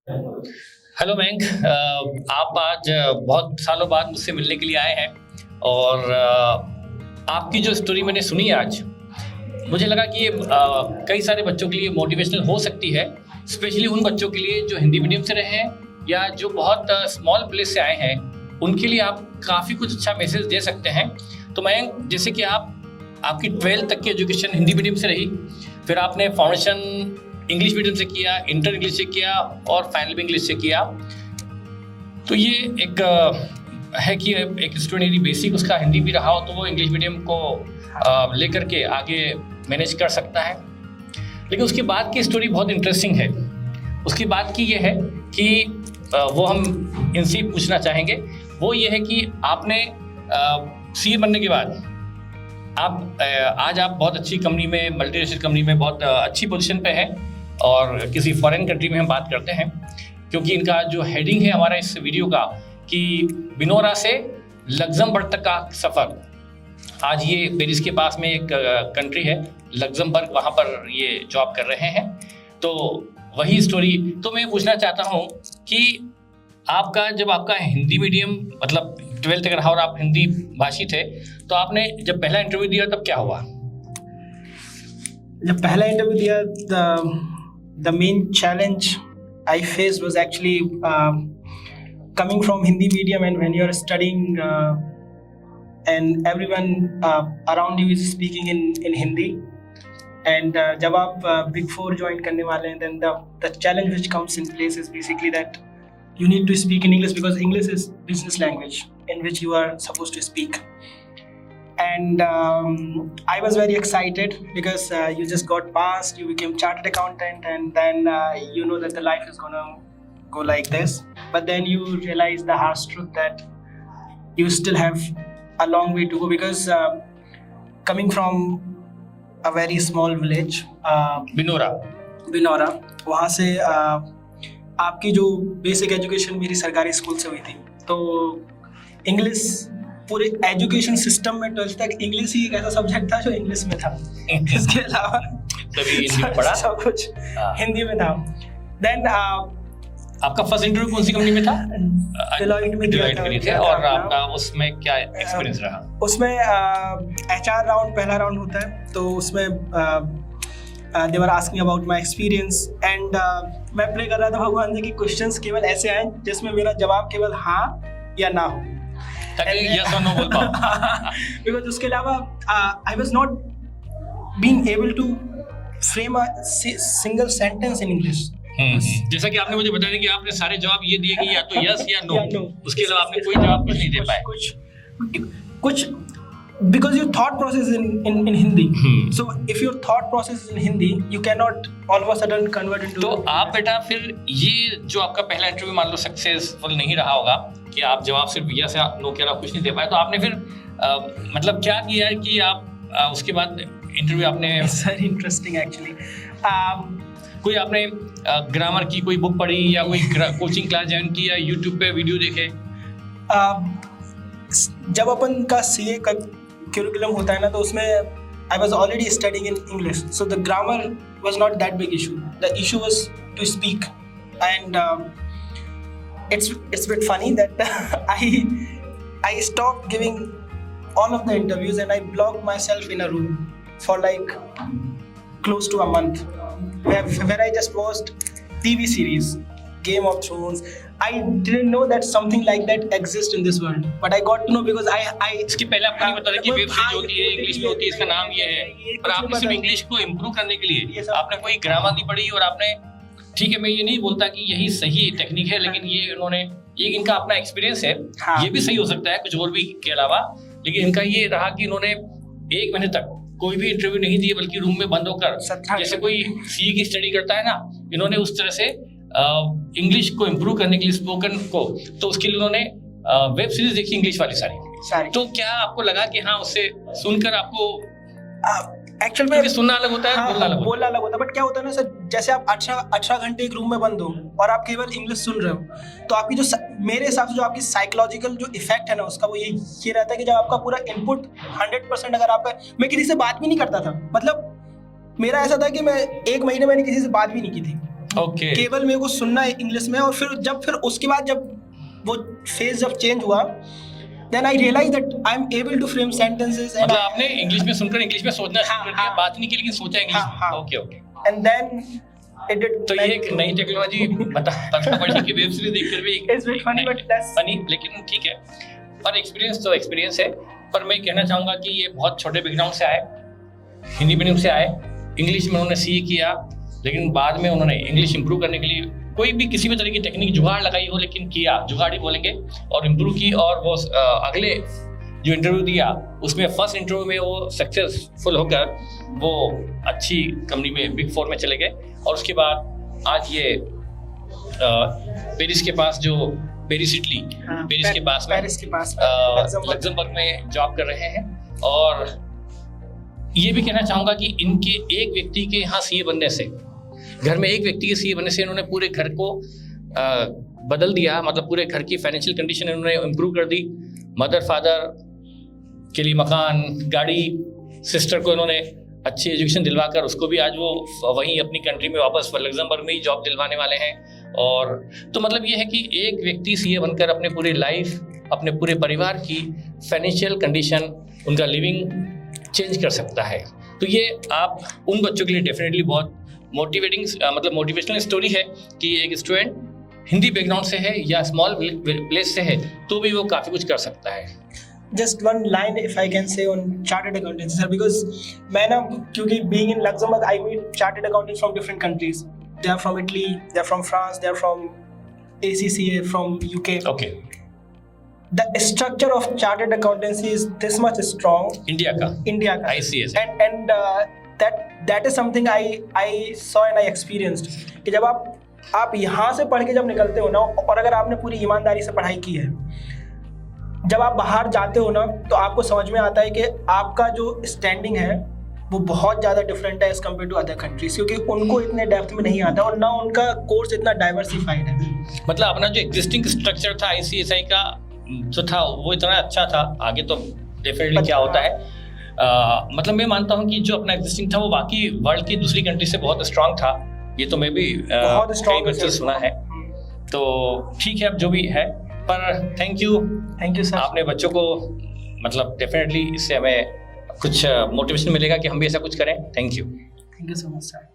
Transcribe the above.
Hello Mayank, आप आज बहुत सालों बाद मुझसे मिलने के लिए आए हैं और आपकी जो स्टोरी मैंने सुनी आज, मुझे लगा कि ये कई सारे बच्चों के लिए मोटिवेशनल हो सकती है, स्पेशली उन बच्चों के लिए जो हिंदी मीडियम से रहे हैं या जो बहुत स्मॉल प्लेस से आए हैं, उनके लिए आप काफ़ी कुछ अच्छा मैसेज दे सकते हैं। तो मयंक, जैसे कि आपकी 12th तक की एजुकेशन हिंदी मीडियम से रही, फिर आपने फाउंडेशन इंग्लिश मीडियम से किया, इंटर इंग्लिश से किया और फाइनल भी इंग्लिश से किया। तो ये एक है कि एक स्टूडेंट यदि बेसिक उसका हिंदी भी रहा हो तो वो इंग्लिश मीडियम को लेकर के आगे मैनेज कर सकता है। लेकिन उसके बाद की स्टोरी बहुत इंटरेस्टिंग है। उसके बाद की ये है कि वो हम इनसे पूछना चाहेंगे। वो ये है कि आपने सीए बनने के बाद आज आप बहुत अच्छी कंपनी में, मल्टीनेशनल कंपनी में बहुत अच्छी पोजीशन पे है और किसी फॉरेन कंट्री में हम बात करते हैं, क्योंकि इनका जो हेडिंग है हमारा इस वीडियो का कि बिनोरा से लग्जमबर्ग तक का सफ़र। आज ये पेरिस के पास में एक कंट्री है लग्जमबर्ग, वहाँ पर ये जॉब कर रहे हैं। तो वही स्टोरी तो मैं पूछना चाहता हूँ कि जब आपका हिंदी मीडियम मतलब 12th तक रहा और आप हिंदी भाषी थे, तो आपने जब पहला इंटरव्यू दिया तब क्या हुआ? जब पहला इंटरव्यू दिया, the main challenge I faced was actually coming from Hindi medium, and when you're studying and everyone around you is speaking in Hindi, and जब आप Big Four join करने वाले हैं, then the challenge which comes in place is basically that you need to speak in English, because English is business language in which you are supposed to speak. And I was very excited because you just got passed, you became chartered accountant, and then you know that the life is gonna go like this. But then you realize the harsh truth that you still have a long way to go, because coming from a very small village, Binora, वहाँ से आपकी जो basic education मेरी सरकारी school से हुई थी, तो इंग्लिश पूरे एजुकेशन सिस्टम में 12th तक इंग्लिश ही एक ऐसा सब्जेक्ट था जो इंग्लिश में था। इसके अलावा सब कुछ हिंदी में था। देन आपका फर्स्ट इंटरव्यू कौन सी कंपनी में था? डेलॉइट में थे। और आपका उसमें क्या एक्सपीरियंस रहा? उसमें HR राउंड पहला राउंड होता है, तो उसमें they were asking about my experience, and मैं प्ले कर रहा था भगवान जी की क्वेश्चंस केवल ऐसे आए जिसमें मेरा जवाब केवल हाँ या ना हो, yes or no बोल पाओ। because उसके अलावा I was not being able to frame a single sentence in English. जैसा कि आपने मुझे बताया कि आपने सारे जवाब ये दिए कि या तो यस या नो, उसके अलावा आपने कोई जवाब कुछ नहीं दे पाए। कुछ because your thought process is in Hindi. So if your thought process is in Hindi, you cannot all of a sudden convert into. तो आप बेटा फिर ये जो आपका पहला इंटरव्यू मान लो सक्सेसफुल नहीं रहा होगा कि आप जवाब सिर्फ यस या नो के अलावा कुछ नहीं दे पाए, तो आपने फिर मतलब क्या किया कि आप उसके बाद इंटरव्यू आपने? It's very interesting actually. कोई आपने ग्रामर की कोई बुक पढ़ी या कोई कोचिंग क्लास ज्वाइन की या यूट्यूब पे वीडियो देखे? जब अपन का CA का curriculum होता है ना, तो उसमें I was already studying in English, so the grammar was not that big issue. The issue was to speak, and it's a bit funny that I stopped giving all of the interviews and I blocked myself in a room for like close to a month, where I just watched TV series, Game of Thrones. I didn't know that something like that exists in this world, but I got to know because I इसके पहले आपको नहीं पता था कि web series होती है, English में होती है, इसका नाम ये है। और आपने सिर्फ इंग्लिश को इम्प्रूव करने के लिए आपने कोई ग्रामर नहीं पढ़ी, और आपने, ठीक है मैं ये नहीं बोलता कि यही सही टेक्निक है, लेकिन ये उन्होंने, ये इनका अपना एक्सपीरियंस है, ये भी सही हो सकता है कुछ और भी के अलावा, लेकिन इनका ये रहा कि इन्होंने 1 महीने तक कोई भी इंटरव्यू नहीं दिए, बल्कि रूम में बंद होकर जैसे कोई सीए की स्टडी करता है ना, इन्होंने उस तरह से इंग्लिश को इम्प्रूव करने के लिए, स्पोकन को, तो उसके लिए उन्होंने वेब सीरीज देखी इंग्लिश वाली सारी। तो क्या आपको लगा कि हाँ, उससे सुनकर आपको एक्चुअल में सुनना अलग होता है, बोलना अलग होता है, बट क्या होता है ना सर, जैसे आप 18 घंटे एक रूम में बंद हो और आप केवल इंग्लिश सुन रहे हो, तो आपकी जो, मेरे हिसाब से जो आपकी साइकोलॉजिकल जो इफेक्ट है ना उसका, वो ये रहता है कि जब आपका पूरा इनपुट 100% अगर आपका, मैं किसी से बात भी नहीं करता था, मतलब मेरा ऐसा था कि मैं 1 महीने मैंने किसी से बात भी नहीं की थी, ओके केवल मेरे को सुनना है इंग्लिश में, और फिर उसके बाद जब वो फेज जब चेंज हुआ, then I realize that I am able to frame sentences. मतलब आपने इंग्लिश में सुनकर इंग्लिश में सोचना शुरू कर दिया, हाँ। बात नहीं की लेकिन सोचा इंग्लिश हाँ। में। Okay okay. And then it did. तो ये एक नई टेक्नोलॉजी पता पड़ी कि वेब सीरीज देखकर भी it's very funny, but that's funny, लेकिन ठीक है। पर एक्सपीरियंस तो एक्सपीरियंस है। पर मैं कहना चाहूँगा कि ये बहुत छोटे बैकग्राउंड से आए, हिंदी मीडियम से आए, इंग्लिश में उन्होंने सीए किया, लेकिन बाद में उन्होंने इंग्लिश इंप्रूव करने के लिए कोई भी किसी भी तरह की टेक्निक जुगाड़ लगाई हो, लेकिन किया, जुगाड़ ही बोलेंगे, और इम्प्रूव की। और वो अगले जो इंटरव्यू दिया उसमें फर्स्ट इंटरव्यू में वो सक्सेसफुल होकर वो अच्छी कंपनी में बिग 4 में चले गए। और उसके बाद आज ये पेरिस के पास जो पेरिस इटली, पेरिस के पास लग्जमबर्ग में जॉब कर रहे हैं। और ये भी कहना चाहूँगा कि इनके एक व्यक्ति के यहाँ सीए बनने से, घर में एक व्यक्ति के सीए बनने से इन्होंने पूरे घर को बदल दिया। मतलब पूरे घर की फाइनेंशियल कंडीशन इन्होंने इम्प्रूव कर दी। मदर फादर के लिए मकान, गाड़ी, सिस्टर को इन्होंने अच्छी एजुकेशन दिलवाकर उसको भी आज वो वहीं अपनी कंट्री में वापस लग्जमबर्ग में ही जॉब दिलवाने वाले हैं। और तो मतलब ये है कि एक व्यक्ति सीए बनकर अपने पूरे लाइफ, अपने पूरे परिवार की फाइनेंशियल कंडीशन, उनका लिविंग चेंज कर सकता है। तो ये आप उन बच्चों के लिए डेफिनेटली बहुत मोटिवेटिंग, मतलब मोटिवेशनल स्टोरी है कि एक स्टूडेंट हिंदी बैकग्राउंड से है या स्मॉल प्लेस से है तो भी वो काफ़ी कुछ कर सकता है। Just one line if I can say on chartered accountancy, sir, because मैं ना, क्योंकि being in Luxembourg I meet chartered accountants from different countries. They are from Italy, they are from France, they are from ACCA, from UK. Okay. The structure of chartered accountancy is this much strong. India का ICS and that is something I saw and I experienced कि जब आप यहाँ से पढ़ के जब निकलते हो ना, और अगर आपने पूरी ईमानदारी से पढ़ाई की है, जब आप बाहर जाते हो ना तो आपको समझ में आता है कि आपका जो स्टैंडिंग है वो बहुत ज़्यादा डिफरेंट है as compare to other countries, क्योंकि उनको इतने डेप्थ में नहीं आता और ना उनका कोर्स इतना डाइवर्सिफाइड है। मतलब अपना जो एग्जिस्टिंग स्ट्रक्चर था ICSI का जो था वो इतना अच्छा था, आगे तो डेफिनेटली क्या होता है, मतलब मैं मानता हूँ कि जो अपना एग्जिस्टिंग था वो बाकी वर्ल्ड की दूसरी कंट्री से बहुत स्ट्रांग था। ये तो मैं भी बहुत स्ट्रांग सुना है। तो ठीक है, अब जो भी है, पर थैंक यू सर। आपने बच्चों को, मतलब डेफिनेटली इससे हमें कुछ मोटिवेशन मिलेगा कि हम भी ऐसा कुछ करें। Thank you so much sir.